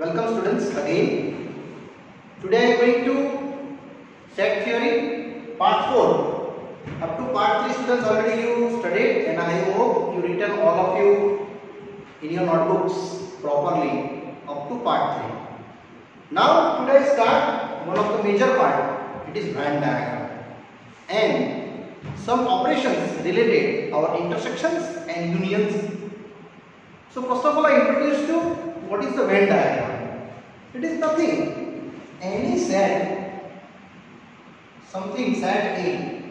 Welcome students again. Today I am going to set theory part 4. Up to part 3 students already you studied, and I hope you written all of you in your notebooks properly up to part 3. Now today I start one of the major part. It is Venn diagram and some operations related our intersections and unions. So first of all I introduce you what is the Venn diagram. It is nothing. Any set, something set A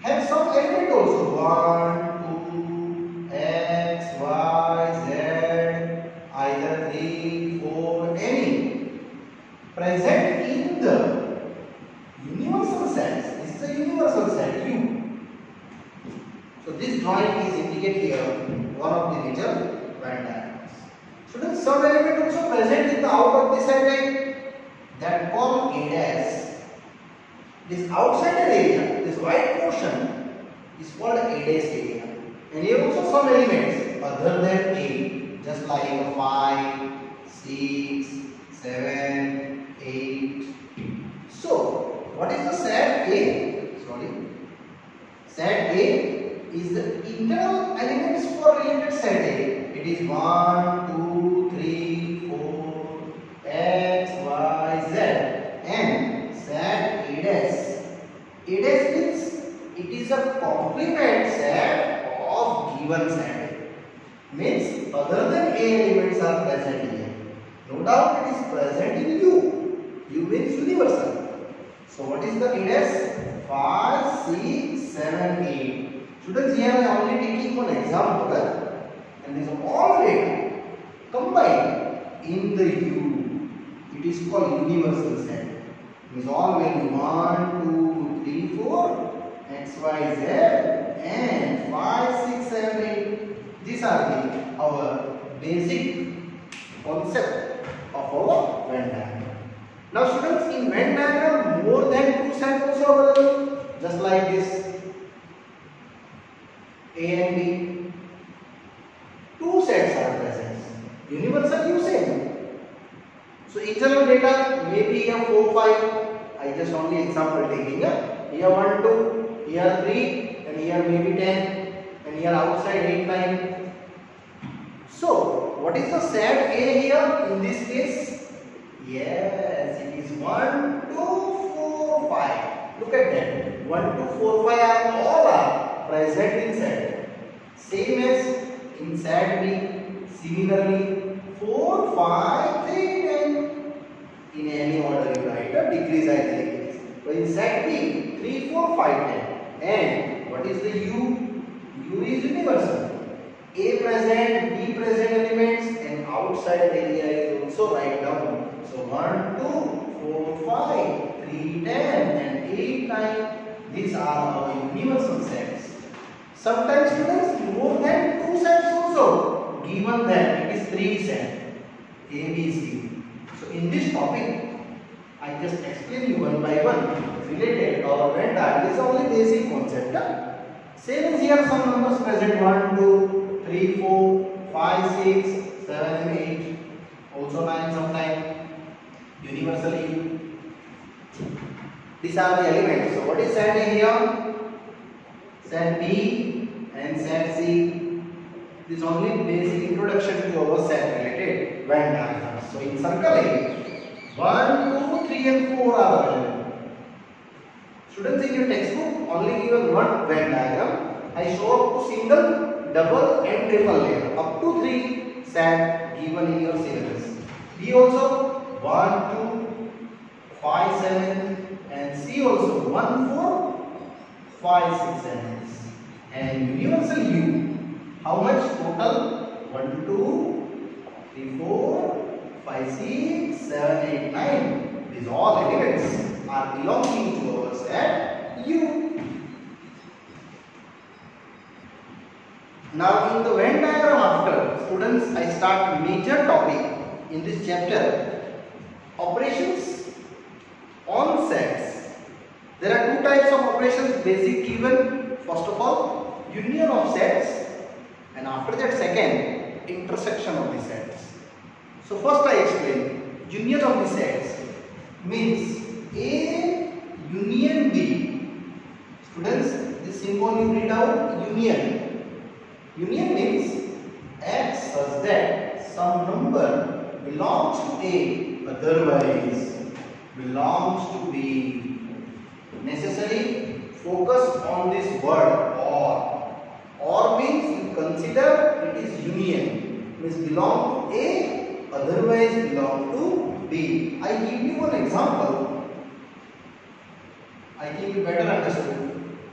has some element also. 1, 2, X, Y, Z, either 3, 4, any present in the universal sets. This is a universal set U. So this drawing is indicated here one of the major Venn diagrams. Students, some element also present in the out of this set that form A dash. This outside area, this white portion is called A dash area. And here also some elements other than A, just like 5, 6, 7, 8. So, what is the set A? Set A is the internal elements for related set A. It is 1, 2, 3, 4, X, Y, Z, and set A dash. A dash means it is a complement set of given set. Means other than A elements are present here. No doubt it is present in U. U means universal. So what is the A dash? 5, 6, 7, 8. Students, here I am only taking one example, and this all data combined in the U. It is called universal set. Means all value 1, 2, 3, 4, X, Y, Z, and 5, 6, 7, 8. These are our basic concept of our Venn diagram. Now students, in Venn diagram more than 2 sets also available, just like this A and B. 2 sets are present. Universal U same. So internal data may be here 4, 5. I just only example taking here 1, 2, here 3, and here maybe 10, and here outside 8, 9. So what is the set A here in this case? Yes, it is 1, 2, 4, 5. Look at that. 1, 2, 4, 5 are all present in set. Same as in set B. Similarly 4, 5, 3, 10. In any order you write a decrease as decrease. So in set B 3, 4, 5, 10. And what is the U? U is universal. A present, B present elements, and outside area is also write down. So 1, 2, 4, 5, 3, 10, and 8, 9. These are our universal sets. Sometimes students more than 2 sets also given that it is 3 sets A, B, C. So in this topic I just explain you one by one related or Venn diagram. This is only basic concept. Same as here some numbers present 1, 2, 3, 4, 5, 6, 7, 8, also 9 sometime. Universally these are the elements. So what is set A here? Set B and set C. This is only basic introduction to our set related Venn diagram. So in circle A 1, 2, 3 and 4 are available. Students, in your textbook only given one Venn diagram. I show up to single, double and triple layer. Up to 3 set given in your syllabus. B also 1, 2, 5, 7 and C also 1, 4, 5, 6, 7. And universal U, how much total? 1, 2, 3, 4, 5, 6, 7, 8, 9. These all elements are belonging to our set U. Now in the Venn diagram after, students, I start major topic in this chapter, operations on sets. There are 2 types of operations basic given. First of all, union of sets, and after that second, intersection of the sets. So first I explain. Union of the sets means A union B. Students, this symbol you read out, union. Union means X such that some number belongs to A, otherwise belongs to B. Necessary focus on this word or. Or means you consider it is union. Means belong to A, otherwise belong to B. I give you an example. I think you better understood.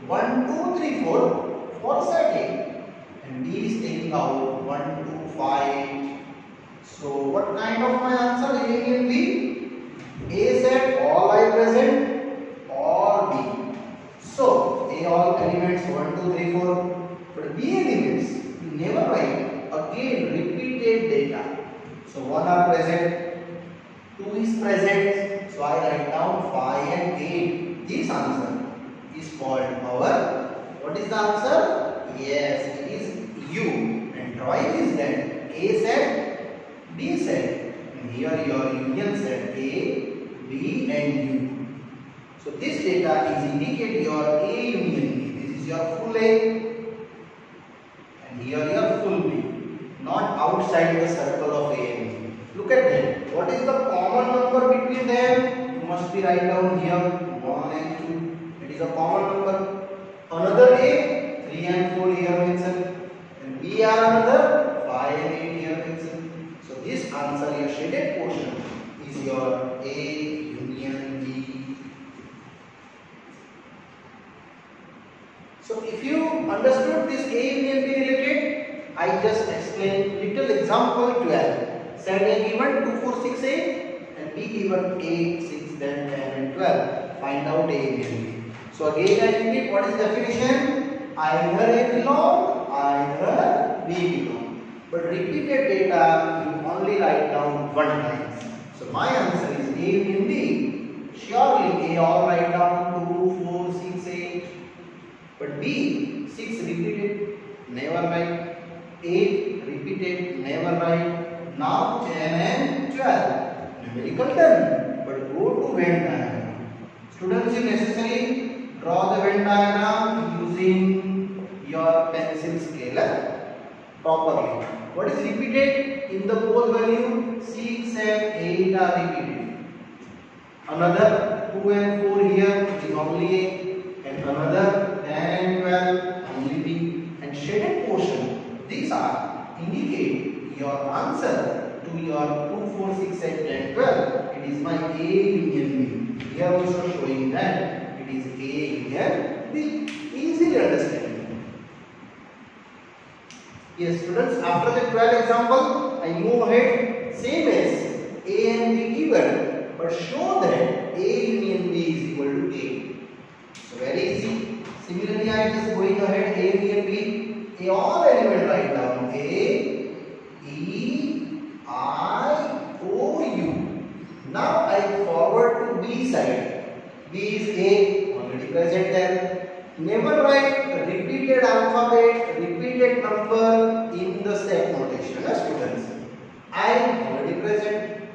1, 2, 3, 4 for set A, and B is taking out 1, 2, 5. So what kind of my answer A and B? A set all I present or B. So A all elements 1, 2, 3, 4. But B elements you never write again repeated data. So 1 are present, 2 is present. So I write down 5 and 8. This answer is called our. What is the answer? Yes, it is U. And drawing is that A set, B set. And here your union set A, B and U. So this data is indicate your A union B. This is your full A. And here your full B. Not outside the circle of A and B. Look at that. What is the common number between them? You must be write down here 1 and 2. It is a common number. Another A 3 and 4 here mentioned. And B are another 5 and 8 here mentioned. So this answer, your shaded portion, is your A union B. So if you understood this A union B related, I just explained little example 12. Set A given 2, 4, 6, 8 and B given 8, 6, then 10 and 12. Find out A union B. So again I repeat, what is the definition? Either A belong, either B belong. But repeated data you only write down one time. So my answer is A union B. Surely A all write down 2, 4, 6, 8. But B 6 repeated, never write. 8 repeated, never write. Now 10 and 12. Numerical done. But go to Venn diagram. Students, you necessarily draw the Venn diagram using your pencil scaler properly. What is repeated in the both value? 6 and 8 are repeated. Another 2 and 4 here which is only A, and another 10 and 12 only B. And shaded portion, these are indicate your answer to your 2, 4, 6, 8, 10, 12. It is my A union B. Here also showing that it is A union B. Easily understand. Yes, students, after the 12 example, I move ahead. Same as A and B given, but show that A union B is equal to A. So very easy. Similarly, I am just going ahead. A union B. A all element write down. A, E, I, O, U. Now I forward to B side. B is A, already present there. Never write repeated alphabet, repeated number in the step notation, students. I already present,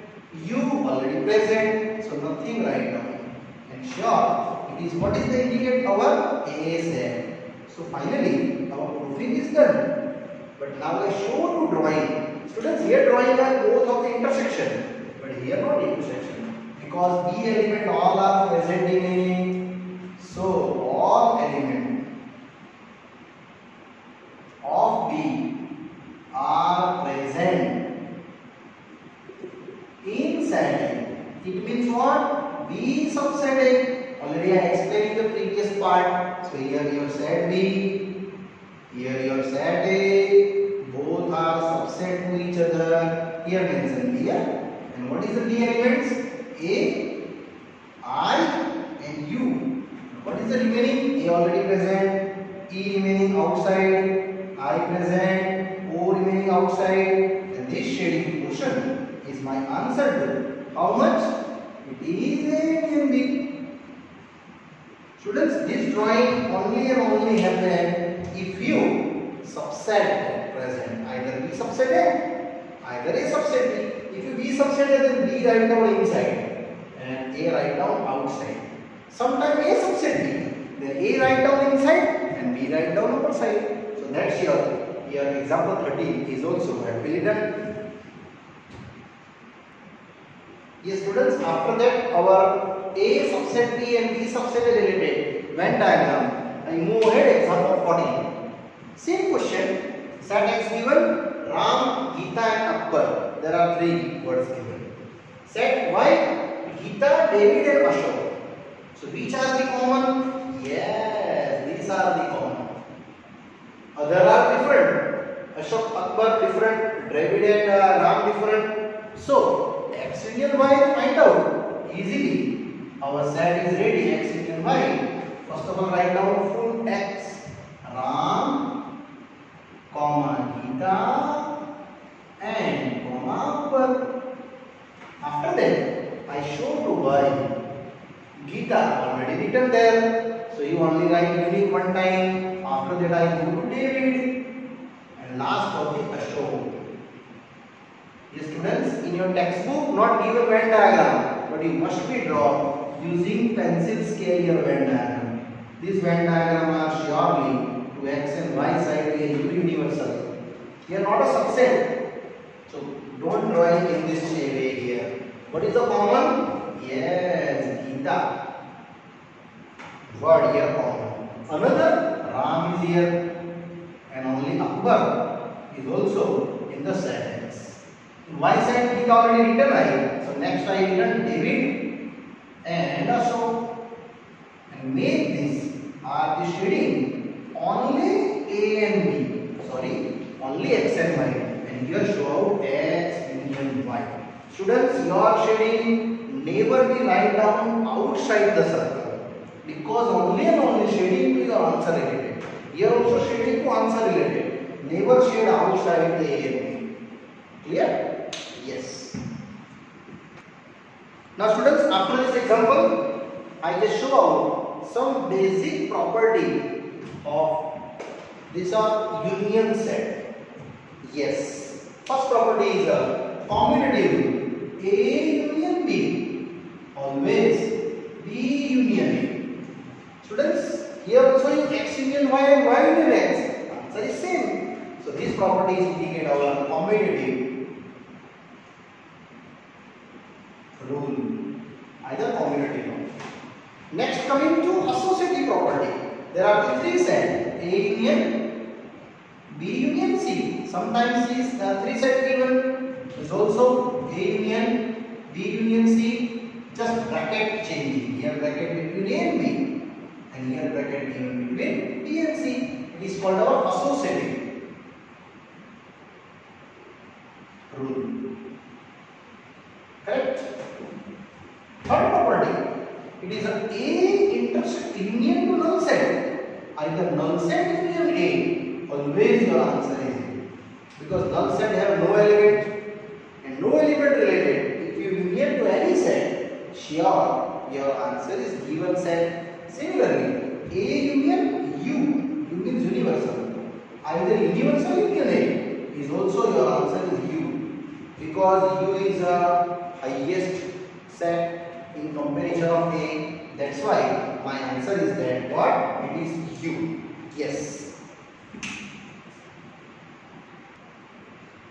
U already present, so nothing write down. And sure, it is what is the indicate our A set. So finally, our proofing is done. But now I show to drawing. Students, here drawing are both of the intersection, but here not intersection, because B element all are present in A. So all element of B are present in set A. It means what? B subset A. Already I explained in the previous part. So here your set B, here your set A. Both are subset to each other. Here mentioned here. And what is the B elements? A, I and U. What is the remaining? A already present, E remaining outside, I present, O remaining outside. And this shading portion is my answer to how much? It is A and B. Students, this drawing only and only happen if you subset present, either B subset A, either A subset B. If you B subset है then B write down inside and A write down outside. Sometimes A subset B, then A write down inside and B write down outside. So that's your example 13 is also happily done. Yes students, after that our A subset B and B subset is related Venn diagram. I move ahead, example 14. Same question, set X given Ram, Geeta and Akbar. There are 3 words given. Set Y, Geeta, David and Ashok. So which are the common? Yes, these are the common. Other are different. Ashok, Akbar different, David and Ram different. So X union Y find out easily. Our set is ready, X union Y. First of all write down full X. Ram, comma Geeta and comma Akbar. After that I show to Y. Geeta already written there, so you only write unique one time. After that I go to David and last for the Ashok. Yes students, in your textbook not given Venn diagram, but you must be draw using pencil scale your Venn diagram. This Venn diagram are surely to X and Y side be a universal. Here not a subset, so don't draw it in this way here. What is the common? Yes, Geeta. Word here common. Another Ram is here and only Akbar is also in the set X. In Y side Geeta already written I. So next I written David and Ashok. And make this are the shading only A and B. Sorry, only X and Y. And here show out X union Y. Students, your shading never be write down outside the circle, because only and only shading to your answer related. Here also shading to answer related. Never shade outside the A and B. Clear? Yes. Now students, after this example, I just show out some basic property of this union set. Yes. First property is a commutative. A union B, always B union A. Students, here also you X union Y and Y union X. Answer is same. So these properties indicate our commutative rule. Either commutative or not. Next, coming to associative property. There are the 3 sets, A union, B union C. Sometimes these 3 sets given is also A union, B union C, just bracket changing. Here bracket between A and B and here bracket between B and C. It is called our associative rule. Correct? Third property, it is a A intersect union to null set. Either null set union A, always your answer is A. Because null set have no element and no element related. If you union to any set, sure your answer is given set. Similarly, A union U means universal. Either universal union A is also your answer is U, because U is a highest set in comparison of A. That's why my answer is that what? It is U. Yes.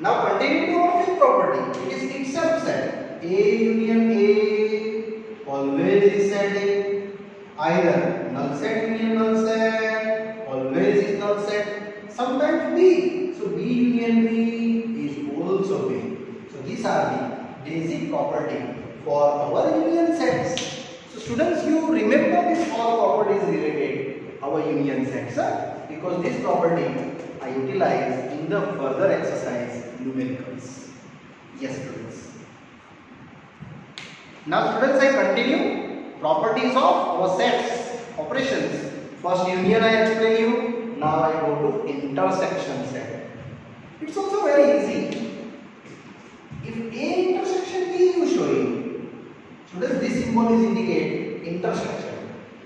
Now continue to our fifth property. It is itself set. A union A always is set A. Either null set union null set, always is null set. Sometimes B. So B union B is also B. So these are the basic property for our union sets. So students, you remember these all properties related our union sets, because this property I utilize in the further exercise numericals. Yes students. Now students, I continue properties of our sets, operations. First union I explain you. Now I go to intersection set. It's also very easy. If A intersection B you showing, students, this symbol is indicate intersection.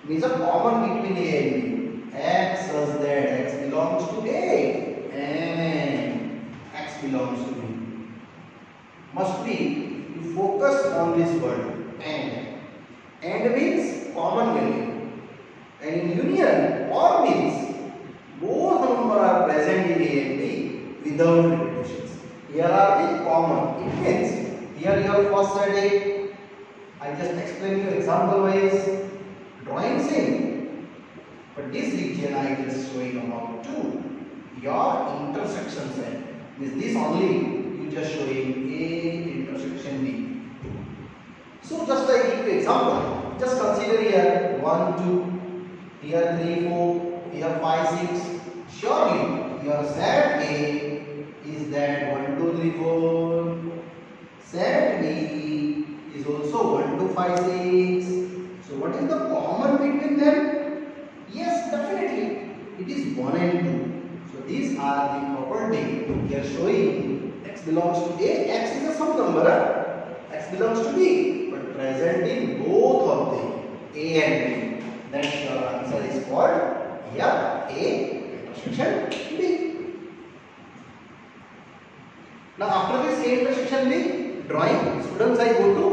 Means a common between A and B. X such that X belongs to A and X belongs to B. must be you focus on this word and. And means common value. And in union or means both numbers are present in A and B without repetitions. Here are the common. It means here you have first set A. I just explain you example wise drawing same. But this region I just showing about 2. Your intersection set. This only you just showing A intersection B. So just I give you example. Just consider here 1, 2, here 3, 4, here 5, 6. Surely your set A is that 1, 2, 3, 4. Set B is also 1, 2, 5, 6. So what is the common between them? Yes, definitely. It is 1 and 2. So these are the property here showing x belongs to A, x is a some number, x belongs to B. Present in both of them A and B. Then your answer is called here A intersection B. Now after this A intersection B drawing, students I go to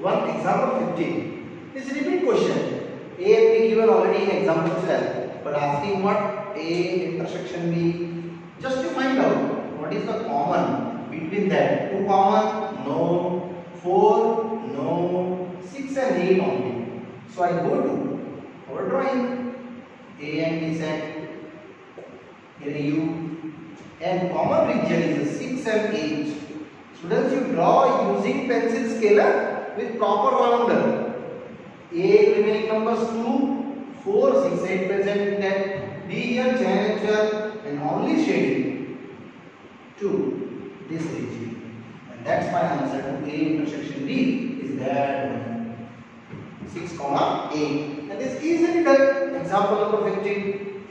one example 15. This repeat question. A and B given already in example 12, but asking what A intersection B. Just to find out what is the common between that. 2 common? No. 4? No. 6 and 8 only. So I go to our drawing. A and B set. Here U. And common region is 6 and 8. Students, you draw using pencil scaler with proper rounder. A remaining numbers 2, 4, 6, 8 present in that. B here, 10 and 12 and only shading to this region. And that's my answer to A intersection B is that one. 6, 8. And this easily done. Example number 15.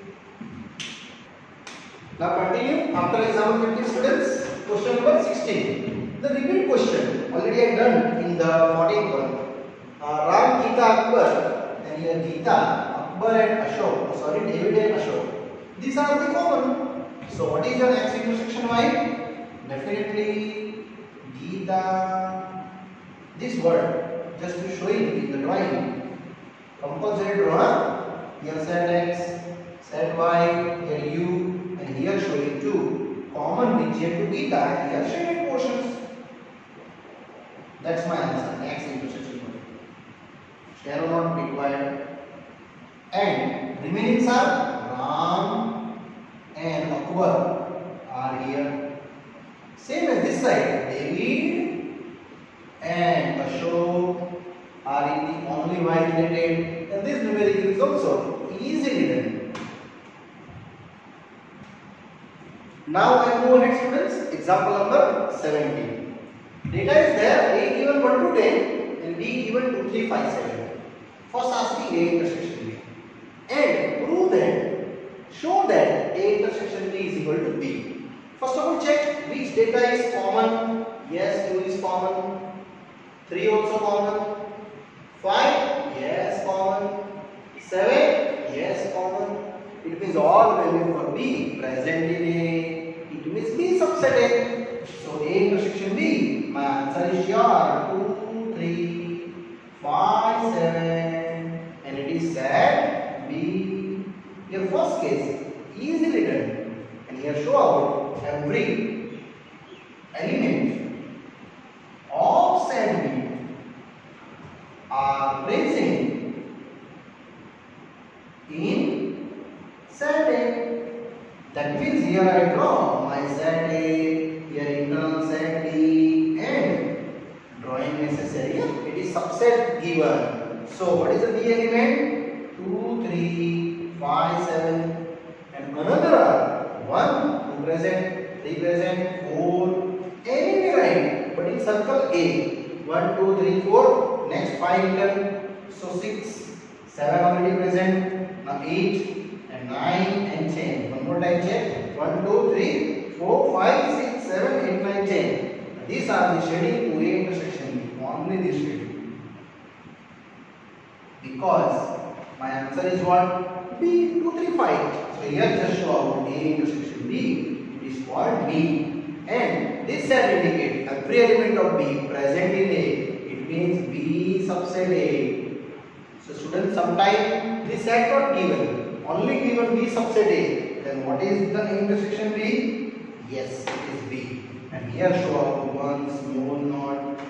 Now continue after example 15 students. Question number 16. The repeat question already I done in the 14th one. Ram, Geeta, Akbar, and here Geeta, Akbar and Ashok. Sorry, David and Ashok. These are the common. So what is your x intersection y? Definitely Geeta. This word just to show it in the drawing. Compulsory draw. Here set x, set y, here u, and here showing 2. Common region to Geeta and here shaded portions. That's my answer. X intersection y. Shall not required. And remaining are Ram and Akbar are here. Same as this side. David and Ashok are in the only y related. And this numerical is also easily done. Now I move ahead students. Example number 17. Data is there. A given 1 to 10 and B given 2, 3, 5, 7. First asking A intersection B. And prove that, show that A intersection B is equal to B. First of all check which data is common. Yes, 2 is common. 3 also common. 5, yes, common. 7, yes, common. It means all value for B present in A. It means B subset A. So A intersection B, my answer is your 2, 3, 5, 7, and it is set B. Your first case easily done, and here show out every element of set B are present in set A. That means here I draw my set A, here internal set B, and drawing necessary. It is subset given. So what is the B element? 2, 3, 5, 7, and another 1, 2 present, 3 present, 4, any right, but in circle A. 1, 2, 3, 4, next 5 written. So 6, 7 already present. Now 8 and 9 and 10. One more time check. 1, 2, 3, 4, 5, 6, 7, 8, 9, 10. These are the shading to A intersection B. Only this shading. Because my answer is what? B, 2, 3, 5. So here just show out A intersection B. It is called B. and this set indicate every element of B present in A. It means B subset A. So students, sometimes this set not given, only given B subset A. Then what is the intersection B? Yes, it is B. And here show one small note.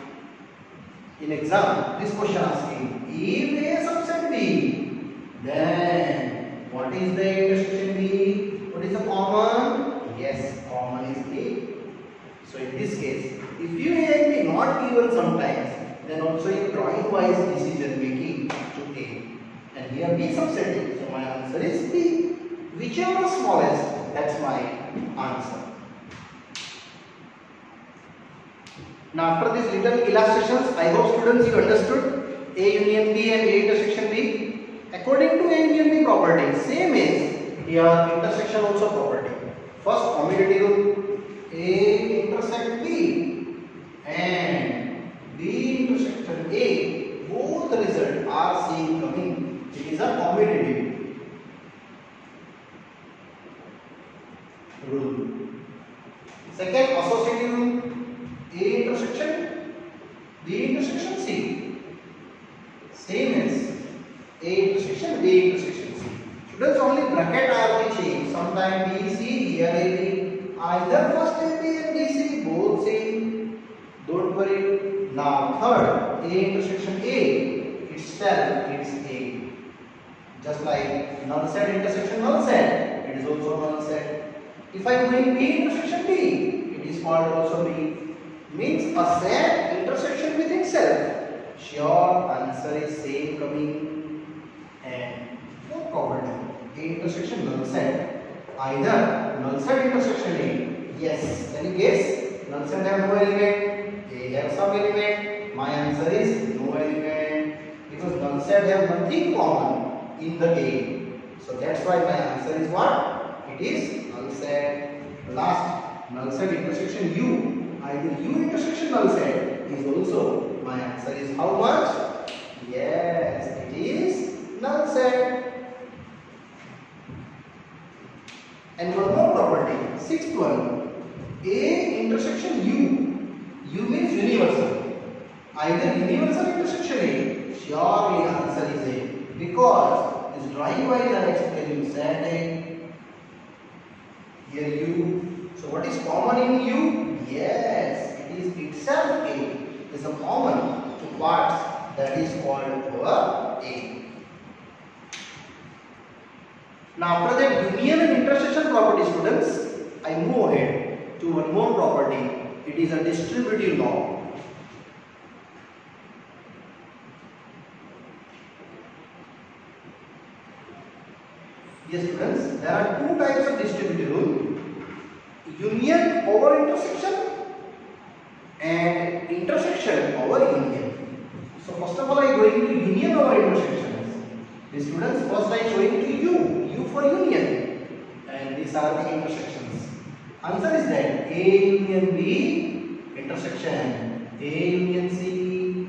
In exam, this question asking if A subset B, then what is the intersection B? What is the common? Yes, common is A. So in this case, if you and B not given sometimes, then also in drawing wise decision making to A. And here B subset A. So my answer is B. Whichever smallest, that's my answer. Now after these little illustrations, I hope students you understood A union B and A intersection B. According to A union B property, same is here intersection also property. First commutative rule, A intersect B and B intersection A, both results are same coming. It is a commutative rule. Second associative rule, A intersection B intersection C, same as A intersection B intersection C. Students, only bracket are the change. Sometimes B C, here A B, either first A B and B C both same. Don't worry. Now third, A intersection A itself it's A. Just like null set intersection null set, it is also null set. If I am doing B intersection B, it is called also B. Means a set intersection with itself. Sure, answer is same coming. And no problem. A intersection null set. Either null set intersection A. Yes. Any guess? Null set have no element. A have some element. My answer is no element. Because null set have nothing common in the A. So that's why my answer is what? It is null set. Last, null set intersection U. Either U intersection null set is also, my answer is how much? Yes, it is null set. And one more property, sixth one, A intersection U. U means universal. Either universal intersection A, surely answer is A. Because this drawing wise I explain you set A, here U. So what is common in U? Yes, it is itself A. It is a common to parts, that is called our A. Now after that union and intersection property, students, I move ahead to one more property. It is a distributive law. Yes students, there are two types of distributive rule. Union over intersection and intersection over union. So first of all I am going to union over intersections. The students, first I am showing to U for union, and these are the intersections. Answer is that A union B intersection, A union C.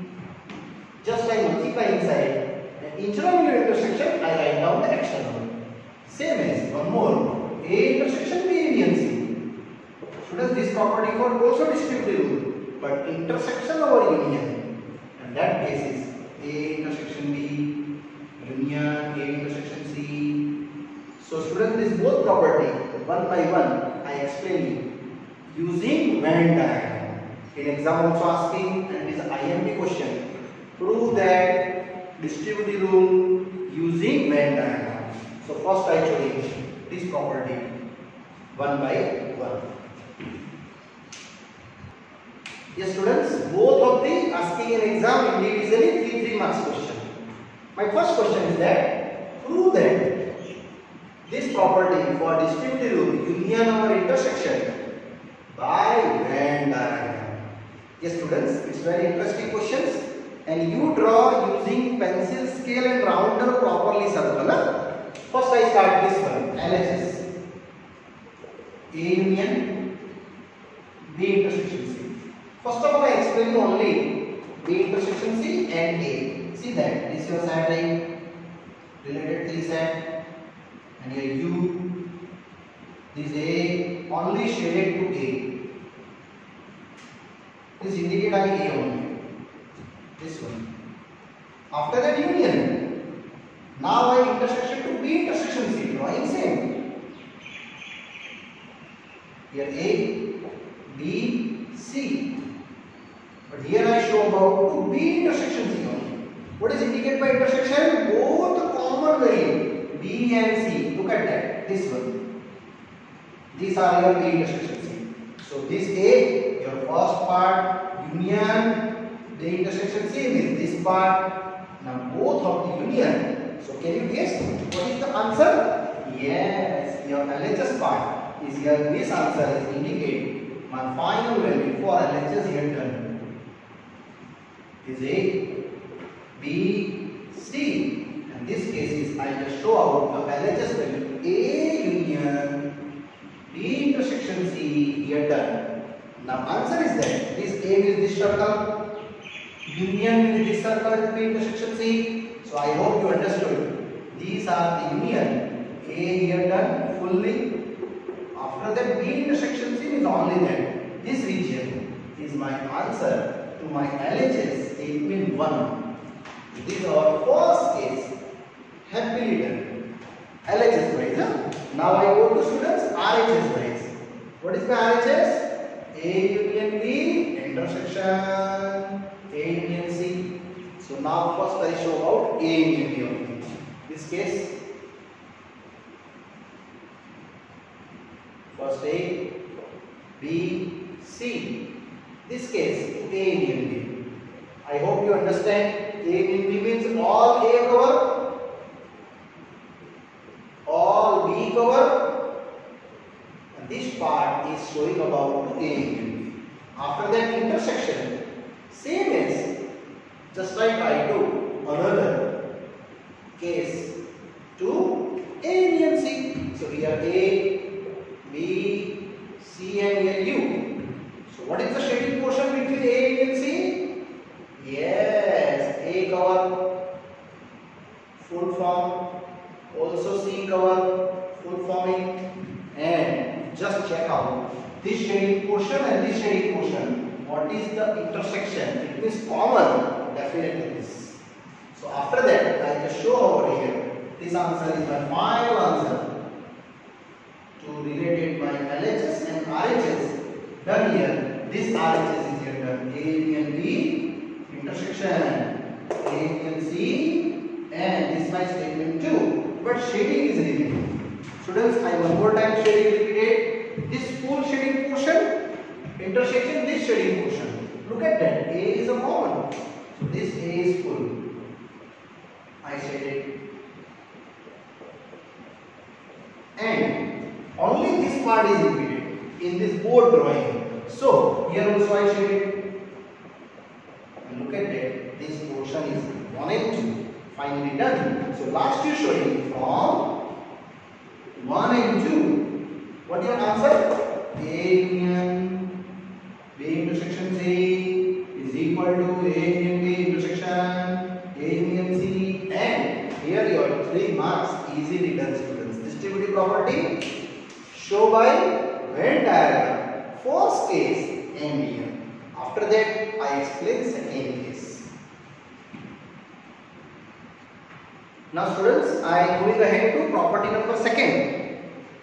Just I multiply inside and internal intersection I write down the external. Same as one more, A intersection B union C. Students, this property called also distributive rule, but intersection over union, and that case is A intersection B, union A intersection C. So students, this both property one by one I explain you using Venn diagram. In exam also asking, and it is IMP question. Prove that distributive rule using Venn diagram. So first I show you this property one by one. Yes students, both of the asking an exam individually 3 marks question. My first question is that prove that this property for distributive rule union over intersection by Venn diagram. Yes students, it's very interesting questions, and you draw using pencil scale and rounder properly circle. First I start this one, LHS. A union B intersection C. First of all I explain you only B intersection C and A. See that this is your set I related 3 set, and here U, this A only shaded to A. This indicate A only. This one. After that union. Now I intersection to B intersection C. Drawing same. Here A, B, C. But here I show about to B intersection C only. What is indicated by intersection? Both common variable B and C. Look at that. This one. These are your B intersection C. So this A, your first part, union, the intersection C is this part. Now both of the union. So can you guess what is the answer? Yes, your LHS part is here. This answer is indicate my final value for LHS here done is A, B, C. And this case is I just show out the LHS value A union B intersection C here done. Now answer is that this A is this circle, union with this circle B intersection C. So I hope you understood. These are the union A here done fully. After that B intersection C is only that. This region is my answer to my LHS statement 1. This is our first case. Happily done. LHS wise. Now I go to students RHS wise. What is my RHS? A union B intersection A union C. So now first I show about A union B only. This case first A, B, C. This case A union B. I hope you understand. A union B means all A cover, all B cover, and this part is showing about A union B. After that intersection, same as just like I do another case to A union C. So here A, B, C and here U. So what is the shading portion between A union C? Yes, A cover full form, also C cover full forming, and just check out this shading portion and this shading portion. What is the intersection? It is common, definitely this. So after that, I just show over here. This answer is my final answer to related my LHS and RHS done here. This RHS is here done. A union B intersection A union C, and this is my statement 2. But shading is repeated. Students, I one more time shading repeated. This full shading portion, intersection this shading portion. Look at that. A is a common. So this A is full. I shaded. And only this part is repeated in this board drawing. So here also I shaded. And look at that. This portion is 1 and 2. Finally done. So last you showing from 1 and 2. What is your answer? A union B intersection C is equal to A union B intersection A union C, and here your 3 marks easily done, students. Distributive property show by Venn diagram. First case and here. After that I explain second case. Now students, I am going ahead to property number 2.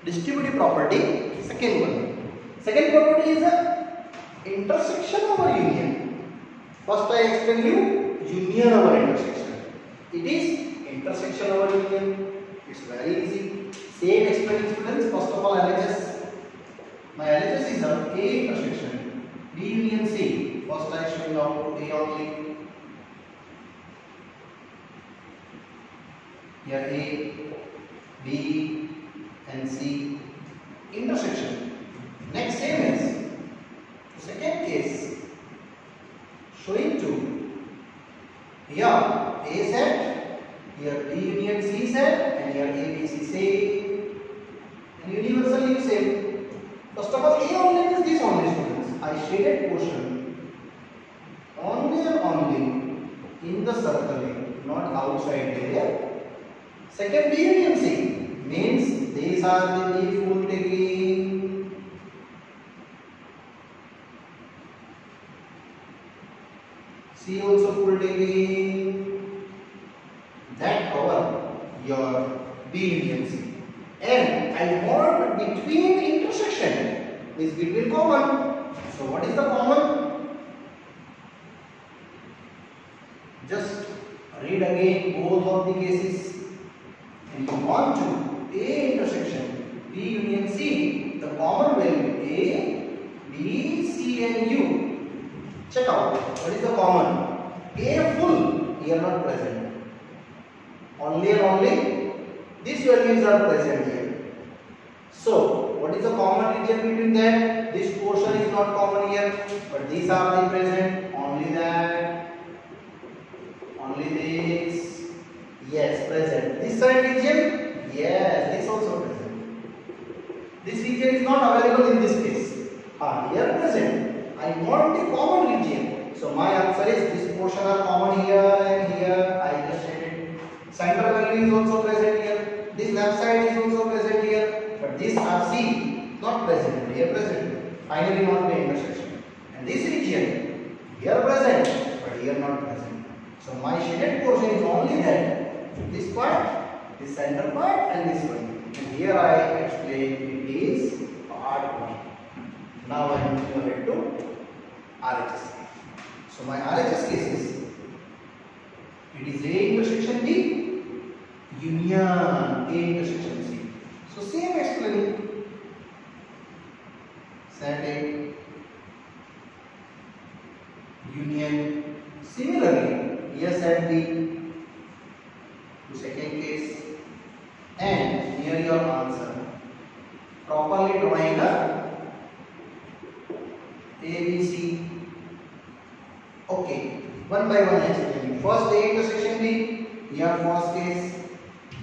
Distributive property, second one. Second property is a intersection over union. First I explain you union over intersection. It is intersection over union. It's very easy. Same explaining, students. First of all, LHS. My LHS is a A intersection B union C. First I showing out A only. Here A, B and C intersection. Next same as second case showing 2. Here A set, here B union C set, and here A B C same, and universal U same. First of all, A only is this only, students. I shaded portion only and only in the circling, not outside area. Second, B union C means these are the B full taking. C also full taking, that cover your B union C. And I want between intersection is between common. So what is the common? Just read again both of the cases. And you want to A intersection B union C, the common value A, B, C and U. Check out what is the common. A full, here not present. Only and only these values are present here. So what is the common region between them? This portion is not common here, but these are the present. Only that, only this. Yes, present. This side region, yes, this also present. This region is not available in this case. Here present. I want the common region. So my answer is this portion are common here and here. I just stated. Center value is also present here. This left side is also present here. But this RC not present. Here present. Finally not the intersection. And this region here present, but here not present. So my shaded portion is only that. This part, this center part, and this one. And here I explain it is part 1. Now I am moving ahead to RHS. So my RHS case is, it is A intersection B, union A intersection C. So same explaining. Set A, union. Similarly, here set B. To second case, and here your answer. Properly drawing a ABC. Okay, one by one explaining. First A intersection B, here first case.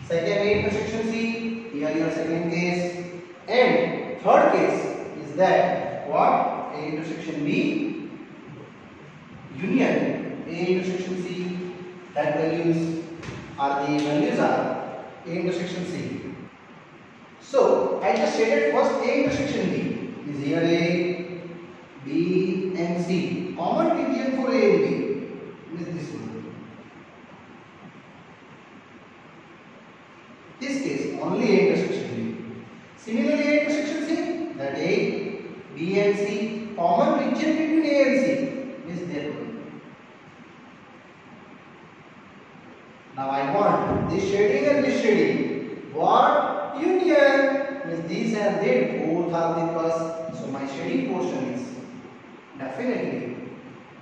Second A intersection C, here your second case. And third case is that what? A intersection B, union A intersection C. That values are the values are A intersection C. So I just stated first A intersection B is here A, B and C. Common region for A and B is this one. This case only A intersection B. Similarly A intersection C, that A, B and C. Common region between A and C is there. Now I want this shading and this shading. What? Union means these and they both are the plus. So my shading portion is definitely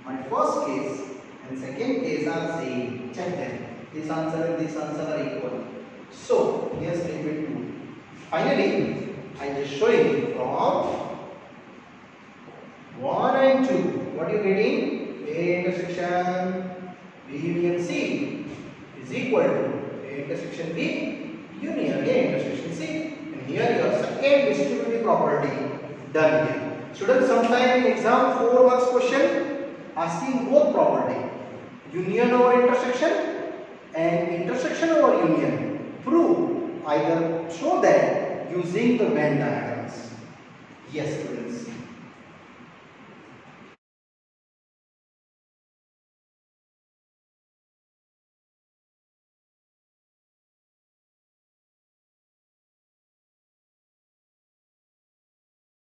my first case and second case are same. Check them. This answer and this answer are equal. So here's statement 2. Finally, I just show you from 1 and 2. What are you getting? A intersection B union C is equal to A intersection B union A intersection C. And here your second distributive property done here. Students, sometime in exam 4 marks question asking both property, union over intersection and intersection over union. Prove, either show that using the Venn diagrams. Yes students.